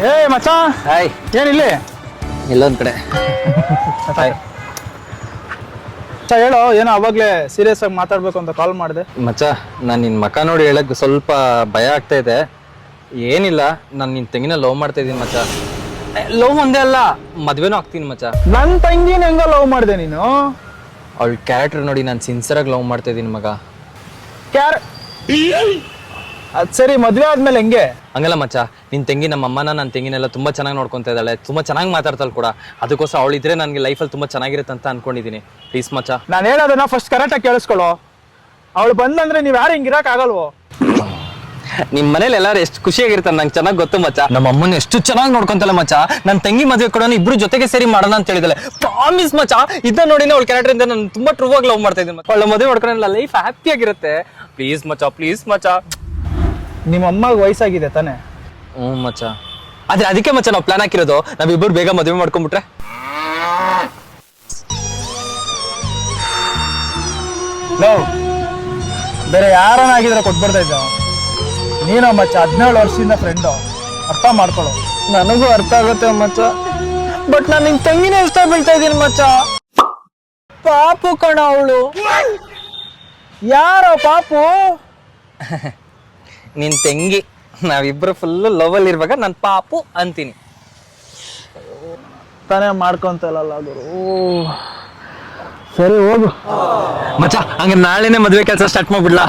ಏ ಮಚ್ಚ ಹಾಯ್. ಏನಿಲ್ಲಿ ಇಲ್ಲೊಂದ್ ಕಡೆ. ಹಾಯ್ ಮಚ್ಚ ಹೇಳೋ, ಏನೋ ಅವಾಗ್ಲೇ ಸೀರಿಯಸ್ ಆಗಿ ಮಾತಾಡ್ಬೇಕು ಅಂತ ಕಾಲ್ ಮಾಡಿದೆ. ಮಚ್ಚ, ನಾನು ನಿನ್ ಮಕ ನೋಡಿ ಹೇಳಕ್ ಸ್ವಲ್ಪ ಭಯ ಆಗ್ತಾ ಇದೆ. ಏನಿಲ್ಲ, ನಾನು ನಿನ್ ತಂಗಿನ ಲವ್ ಮಾಡ್ತಾ ಇದೀನಿ ಮಚ್ಚ. ಲವ್ ಒಂದೇ ಅಲ್ಲ, ಮದ್ವೆನೂ ಆಗ್ತೀನಿ ಮಚ್ಚ. ನನ್ ತಂಗಿನ ಹೆಂಗ ಲವ್ ಮಾಡಿದೆ ನೀನು? ಅವಳ ಕ್ಯಾರೆಕ್ಟರ್ ನೋಡಿ ನಾನು ಸಿನ್ಸಿಯರ್ ಆಗಿ ಲವ್ ಮಾಡ್ತಾ ಇದೀನಿ ಮಗ. ಅದ್ ಸರಿ, ಮದ್ವೆ ಆದ್ಮೇಲೆ ಹೆಂಗೆ? ಹಂಗಲ್ಲ ಮಚ್ಚ, ನಿನ್ ತಂಗಿ ನಮ್ಮ ಅಮ್ಮನ ನನ್ನ ತಂಗಿನೆಲ್ಲ ತುಂಬಾ ಚೆನ್ನಾಗಿ ನೋಡ್ಕೊಂತ ಇದ್ದಾಳೆ, ತುಂಬಾ ಚೆನ್ನಾಗಿ ಮಾತಾಡ್ತಾಳೆ ಕೂಡ. ಅದಕ್ಕೋಸ್ಕರ ಅವಳಿದ್ರೆ ನನಗೆ ಲೈಫಲ್ಲಿ ತುಂಬಾ ಚೆನ್ನಾಗಿರುತ್ತೆ ಅಂತ ಅನ್ಕೊಂಡಿದೀನಿ. ಪ್ಲೀಸ್ ಮಚ್ಚ. ನಾನು ಹೇಳೋದನ್ನ ಫಸ್ಟ್ ಕರೆಕ್ಟಾಗಿ ಕೇಳಿಸ್ಕೊಳ್ಳೋ. ಅವಳು ಬಂದಂದ್ರೆ ನೀವ್ ಯಾರು ಹಿಂಗಿರಕ್ ಆಗಲ್ವೋ? ನಿಮ್ ಮನೇಲಿ ಎಲ್ಲಾರು ಎಷ್ಟು ಖುಷಿಯಾಗಿರ್ತಾರೆ ನಂಗೆ ಚೆನ್ನಾಗಿ ಗೊತ್ತು ಮಚ್ಚ. ನಮ್ಮ ಅಮ್ಮನ ಎಷ್ಟು ಚೆನ್ನಾಗಿ ನೋಡ್ಕೊಂತಲ್ಲ ಮಚ್ಚ. ನನ್ನ ತಂಗಿ ಮದುವೆ ಕೊಡೋಣ, ಇಬ್ರು ಜೊತೆಗೆ ಸೇರಿ ಮಾಡೋಣ ಅಂತ ಹೇಳಿದಳೆ. ಪ್ರಾಮಿಸ್ ಮಚ್ಚ, ಇದನ್ನ ನೋಡಿನ ಅವಳ ಕ್ಯಾರೆಕ್ಟರ್ ಇಂದ ನಾನು ತುಂಬಾ ಟ್ರೂ ಆಗಿ ಲವ್ ಮಾಡ್ತಾ ಇದ್ದೀನಿ. ಅವಳ ಮದುವೆ ಮಾಡ್ಕೊಂಡ್ರೆ ಲೈಫ್ ಹ್ಯಾಪಿ ಆಗಿರುತ್ತೆ. ಪ್ಲೀಸ್ ಮಚ್ಚ, ಪ್ಲೀಸ್ ಮಚ್ಚ. ನಿಮ್ಮ ಅಮ್ಮಗೆ ವಯಸ್ಸಾಗಿದೆ ತಾನೆ? ಮಚ್ಚ, ಆದ್ರೆ ಅದಕ್ಕೆ ಮಚ್ಚ ನಾವು ಪ್ಲಾನ್ ಹಾಕಿರೋದು, ನಾವಿಬ್ಬರು ಬೇಗ ಮದುವೆ ಮಾಡ್ಕೊಂಡ್ಬಿಟ್ರೆ. ಬೇರೆ ಯಾರನ್ನಾಗಿದ್ರೆ ಕೊಟ್ಬರ್ತಾ ಇದ್ದ. ನೀನೋ ಮಚ್ಚ 17 ವರ್ಷದಿಂದ ಫ್ರೆಂಡು, ಅರ್ಥ ಮಾಡ್ಕೊಳ್ಳೋ. ನನಗೂ ಅರ್ಥ ಆಗುತ್ತೆ ಮಚ್ಚ, ಬಟ್ ನಾನು ನಿನ್ ತಂಗಿನೇ ಇಷ್ಟ ಬೀಳ್ತಾ ಇದ್ದೀನಿ ಮಚ್ಚ. ಪಾಪು ಕಣ ಅವಳು. ಯಾರೋ ಪಾಪು? ನಿನ್ ತಂಗಿ. ನಾವಿಬ್ರು ಫುಲ್ ಲವ್ ಅಲ್ಲಿ ಇರುವಾಗ ನಾನು ಪಾಪು ಅಂತೀನಿ. ತಾನೇ ಮಾಡ್ಕೊಂತಲ್ಲ ಗುರು. ಸರಿ ಹೋಗು ಮಚ್ಚ, ಹಂಗ ನಾಳೆನೆ ಮದ್ವೆ ಕೆಲಸ ಸ್ಟಾರ್ಟ್ ಮಾಡ್ಬಿಡ್ಲಾ?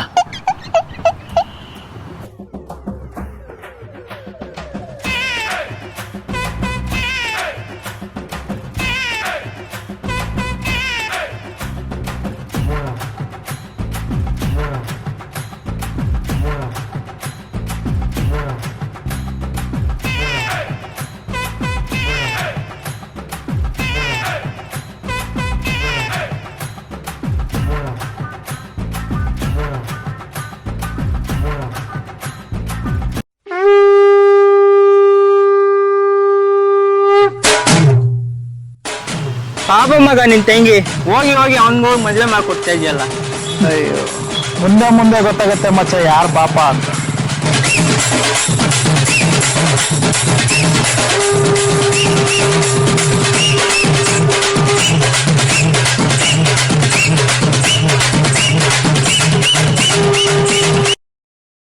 ಪಾಪ ಮಗ ನಿನ್ ತಂಗಿ, ಹೋಗಿ ಹೋಗಿ ಅವನ್ಗೋಗಿ ಮದ್ವೆ ಮಾಡ್ಕೊಡ್ತಾ ಇದೆಯಲ್ಲ. ಅಯ್ಯೋ, ಮುಂದೆ ಮುಂದೆ ಗೊತ್ತಾಗತ್ತೆ ಮಚ್ಚ ಯಾರು ಪಾಪ ಅಂತ.